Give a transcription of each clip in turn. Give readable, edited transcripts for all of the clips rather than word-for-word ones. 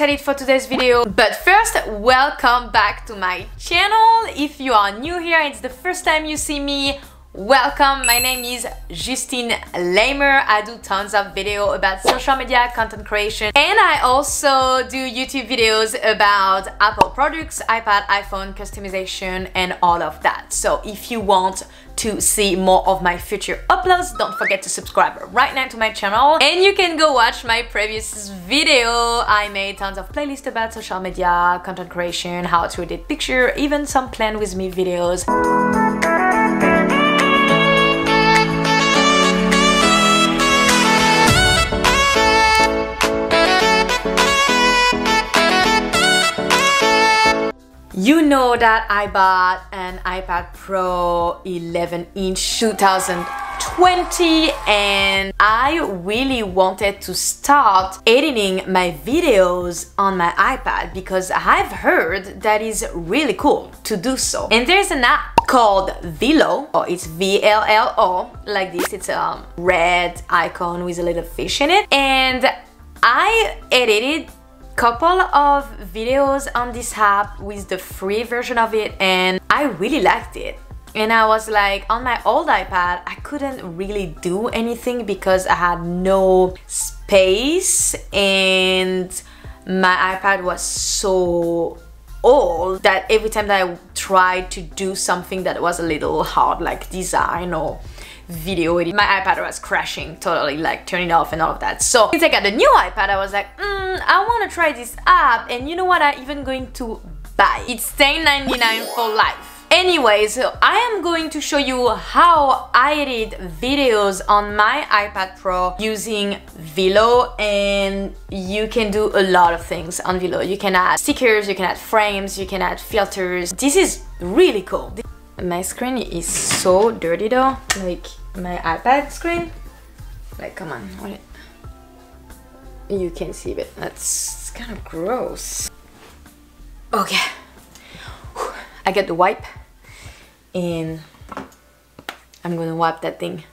excited for today's video. But first, welcome back to my channel. If you are new here, it's the first time you see me, welcome. My name is Justine Lamer. I do tons of video about social media, content creation, and I also do YouTube videos about Apple products, iPad, iPhone, customization, and all of that. So if you want to see more of my future uploads, don't forget to subscribe right now to my channel, and you can go watch my previous video. I made tons of playlists about social media, content creation, how to edit picture, even some plan with me videos. You know that I bought an iPad Pro 11-inch 2020, and I really wanted to start editing my videos on my iPad because I've heard that is really cool to do so. And there's an app called Vllo, or it's VLLO, like this. It's a red icon with a little fish in it, and I edited couple of videos on this app with the free version of it, and I really liked it. And I was like, on my old iPad I couldn't really do anything because I had no space, and my iPad was so old that every time that I tried to do something that was a little hard, like design or video edit, my iPad was crashing totally, like turning off and all of that. So since I got the new iPad, I was like, I want to try this app, and you know what, I'm even going to buy it. It's $10.99 for life. Anyway, so I am going to show you how I edit videos on my iPad Pro using Vllo, and you can do a lot of things on Vllo. You can add stickers, you can add frames, you can add filters. This is really cool. My screen is so dirty though, like my iPad screen. Like, come on, what? You can see it. That's kind of gross. Okay, I got the wipe, and I'm gonna wipe that thing.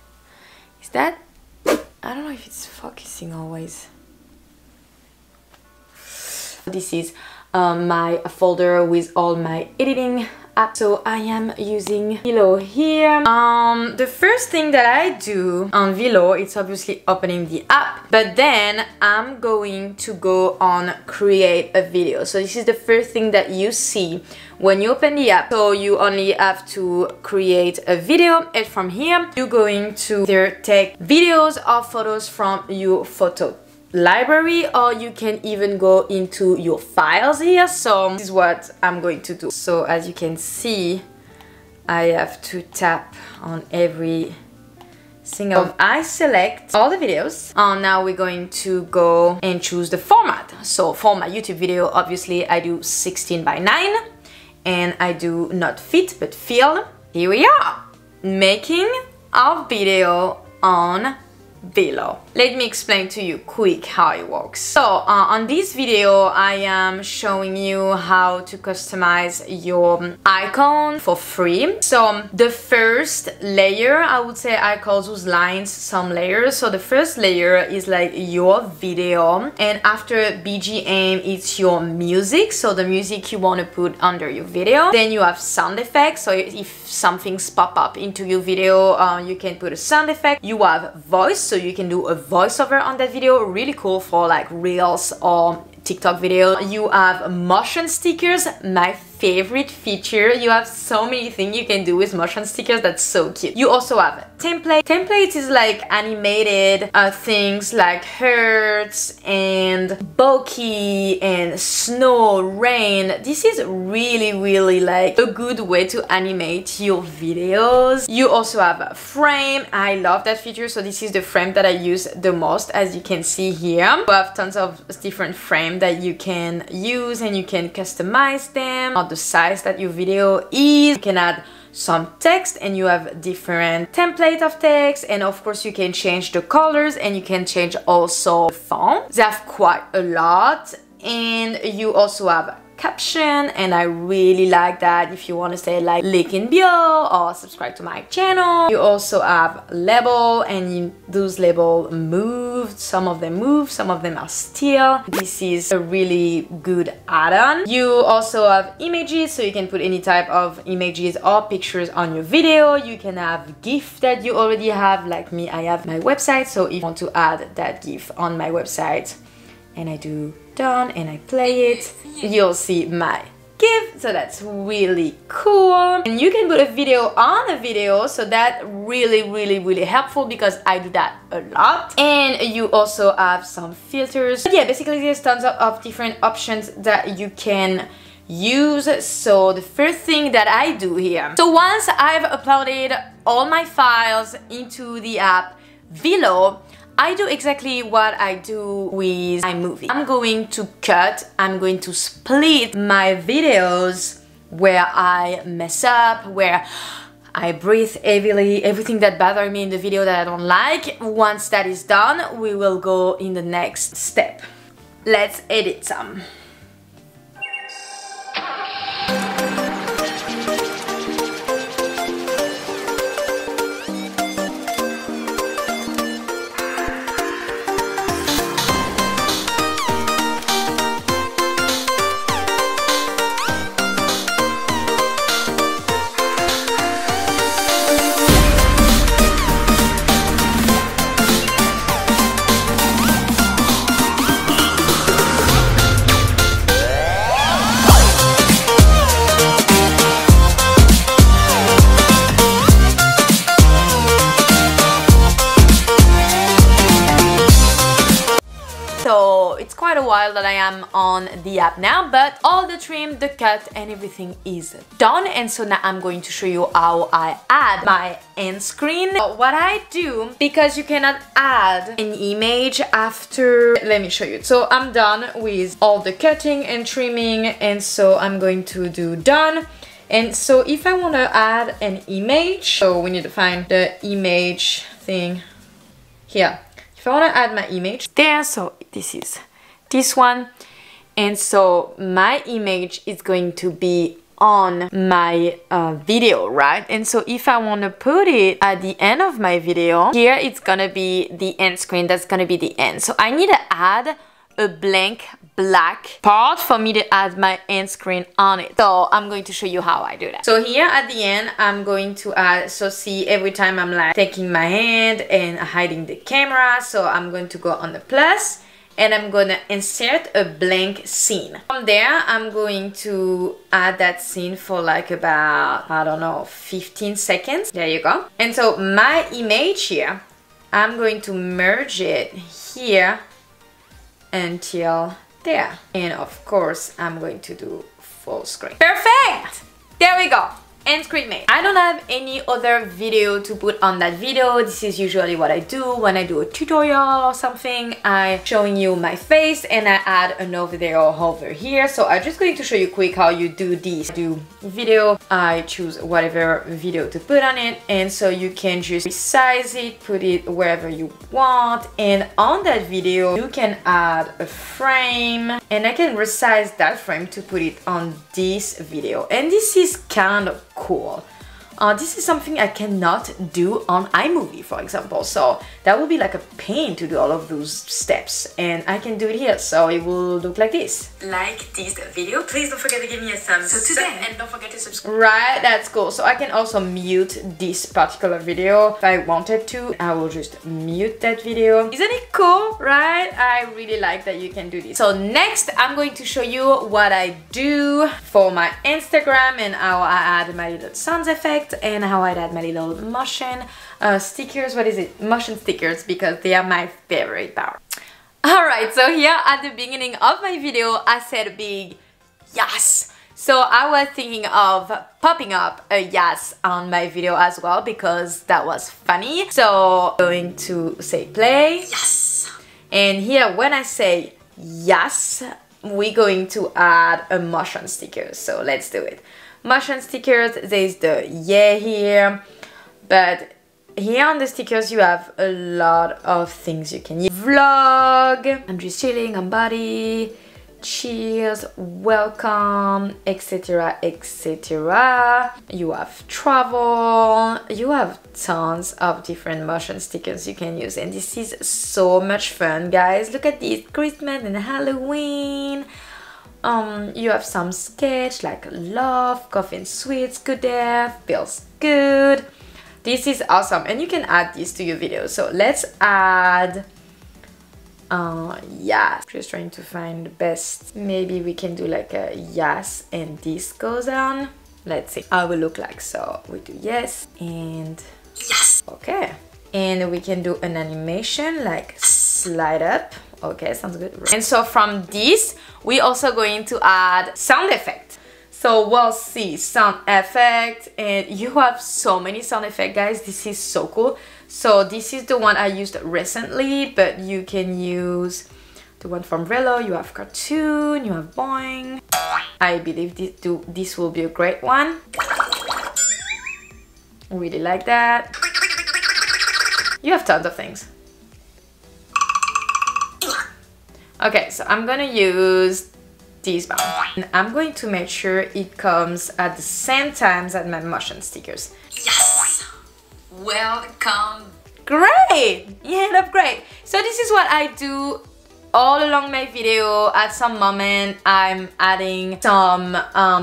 Is that? I don't know if it's focusing always. This is my folder with all my editing app. So I am using Vllo here. The first thing that I do on Vllo, it's obviously opening the app, but then I'm going to go on create a video. So this is the first thing that you see when you open the app. So you only have to create a video, and from here you're going to either take videos or photos from your photo library, or you can even go into your files here. So this is what I'm going to do. So as you can see, I have to tap on every single. I select all the videos. Now we're going to go and choose the format. So for my YouTube video, obviously I do 16:9, and I do not fit but fill. Here we are, making our video on Vllo. Let me explain to you quick how it works. So on this video I am showing you how to customize your icon for free. So the first layer, I would say I call those lines some layers. So the first layer is like your video, and after BGM it's your music, so the music you want to put under your video. Then you have sound effects, so if something's pop up into your video, you can put a sound effect. You have voice, so you can do a voiceover on that video, really cool for like reels or TikTok video. You have motion stickers, my favorite feature. You have so many things you can do with motion stickers, that's so cute. You also have template. Templates is like animated things like hearts and bokeh and snow, rain. This is really like a good way to animate your videos. You also have a frame. I love that feature, so this is the frame that I use the most, as you can see here. You have tons of different frames that you can use, and you can customize them or the size that your video is. You can add some text, and you have different template of text, and of course you can change the colors, and you can change also the font. They have quite a lot. And you also have caption, and I really like that if you want to say like link in bio or subscribe to my channel. You also have label, and those label moved. Some of them move, some of them are still. This is a really good add-on. You also have images, so you can put any type of images or pictures on your video. You can have GIF that you already have, like me, I have my website, so if you want to add that GIF on my website and I do done and I play it, you'll see my GIF, so that's really cool. And you can put a video on a video, so that really helpful because I do that a lot. And you also have some filters. But yeah, basically there's tons of different options that you can use. So the first thing that I do here, so once I've uploaded all my files into the app Vllo, I do exactly what I do with iMovie. I'm going to cut, I'm going to split my videos where I mess up, where I breathe heavily, everything that bothers me in the video that I don't like. Once that is done, we will go in the next step. Let's edit some. So it's quite a while that I am on the app now, but all the trim, the cut and everything is done. And so now I'm going to show you how I add my end screen. So what I do, because you cannot add an image after, let me show you. So I'm done with all the cutting and trimming, and so I'm going to do done. And so if I want to add an image, so we need to find the image thing here. If I want to add my image there, so this is this one, and so my image is going to be on my video, right? And so if I want to put it at the end of my video, here it's gonna be the end screen, that's gonna be the end. So I need to add a blank black part for me to add my end screen on it. So I'm going to show you how I do that. So here at the end, I'm going to add, so see, every time I'm like taking my hand and hiding the camera, so I'm going to go on the plus and I'm gonna insert a blank scene. From there, I'm going to add that scene for like about, I don't know, 15 seconds. There you go. And so my image here, I'm going to merge it here until there. And of course, I'm going to do full screen. Perfect! There we go. End screen made. I don't have any other video to put on that video. This is usually what I do when I do a tutorial or something. I'm showing you my face and I add another video over here. So I'm just going to show you quick how you do this. Do video, I choose whatever video to put on it, and so you can just resize it, put it wherever you want, and on that video you can add a frame, and I can resize that frame to put it on this video. And this is kind of cool. This is something I cannot do on iMovie, for example, so that would be like a pain to do all of those steps, and I can do it here, so it will look like this. Like this video, please don't forget to give me a thumbs up, and don't forget to subscribe. Right, that's cool. So I can also mute this particular video if I wanted to. I will just mute that video. Isn't it cool, right? I really like that you can do this. So next, I'm going to show you what I do for my Instagram and how I add my little sound effect and how I add my little motion stickers. What is it? Motion stickers, because they are my favorite part. Alright, so here at the beginning of my video I said a big yes. So I was thinking of popping up a yes on my video as well, because that was funny. So I'm going to say play. Yes. And here when I say yes, we're going to add a motion sticker. So let's do it. Motion stickers, there's the yeah here, but here on the stickers you have a lot of things you can use. Vlog, I'm just chilling on body, cheers, welcome, etc, etc. You have travel, you have tons of different motion stickers you can use, and this is so much fun, guys. Look at this, Christmas and Halloween. You have some sketch like love, coffee and sweets, good there, feels good. This is awesome, and you can add this to your video. So let's add yes, just trying to find the best. Maybe we can do like a yes and this goes on. Let's see how it will look like. So we do yes and yes. Okay, and we can do an animation like slide up. Okay, sounds good. And so from this we also going to add sound effect. So we'll see sound effect, and you have so many sound effects, guys. This is so cool. So this is the one I used recently, but you can use the one from Vllo. You have cartoon, you have boing. I believe this will be a great one. Really like that. You have tons of things. Okay, so I'm gonna use this bound. And I'm going to make sure it comes at the same time as my motion stickers. Yes! Welcome! Great! Yeah, that's great. So this is what I do all along my video. At some moment I'm adding some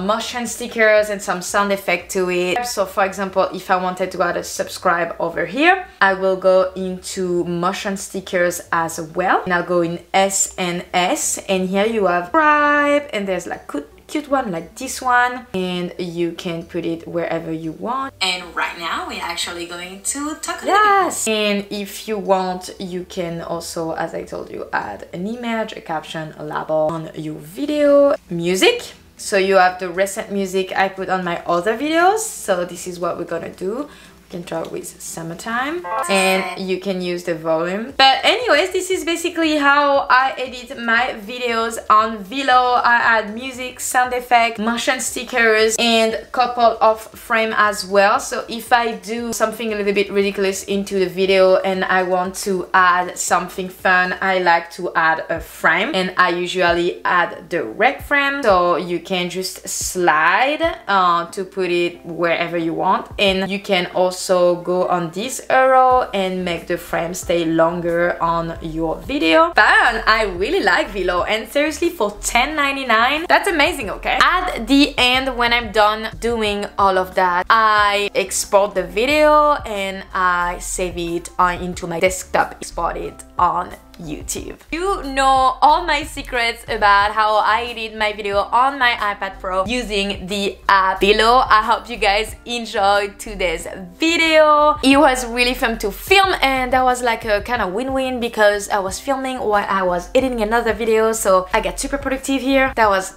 motion stickers and some sound effect to it. So for example, if I wanted to add a subscribe over here, I will go into motion stickers as well, and I'll go in S and S, and here you have subscribe, and there's like cute one like this one, and you can put it wherever you want. And right now we're actually going to talk a little bit. And if you want, you can also, as I told you, add an image, a caption, a label on your video. Music, so you have the recent music I put on my other videos. So this is what we're gonna do. Can try with summertime, and you can use the volume. But anyways, this is basically how I edit my videos on Vllo. I add music, sound effect, motion stickers, and a couple of frames as well. So if I do something a little bit ridiculous into the video and I want to add something fun, I like to add a frame, and I usually add the rec frame. So you can just slide to put it wherever you want, and you can also go on this arrow and make the frame stay longer on your video. Fun! I really like Vllo, and seriously, for $10.99, that's amazing, okay? At the end, when I'm done doing all of that, I export the video and I save it into my desktop, export it on YouTube. You know all my secrets about how I edit my video on my iPad Pro using the app Vllo. I hope you guys enjoyed today's video. It was really fun to film, and that was like a kind of win-win because I was filming while I was editing another video, so I got super productive here. That was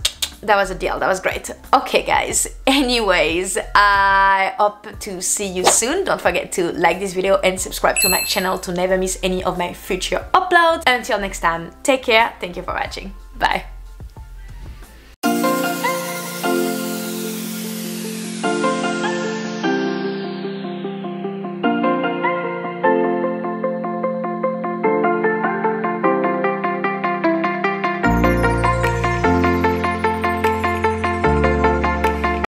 a deal. That was great. Okay guys, anyways, I hope to see you soon. Don't forget to like this video and subscribe to my channel to never miss any of my future uploads. Until next time, take care. Thank you for watching. Bye.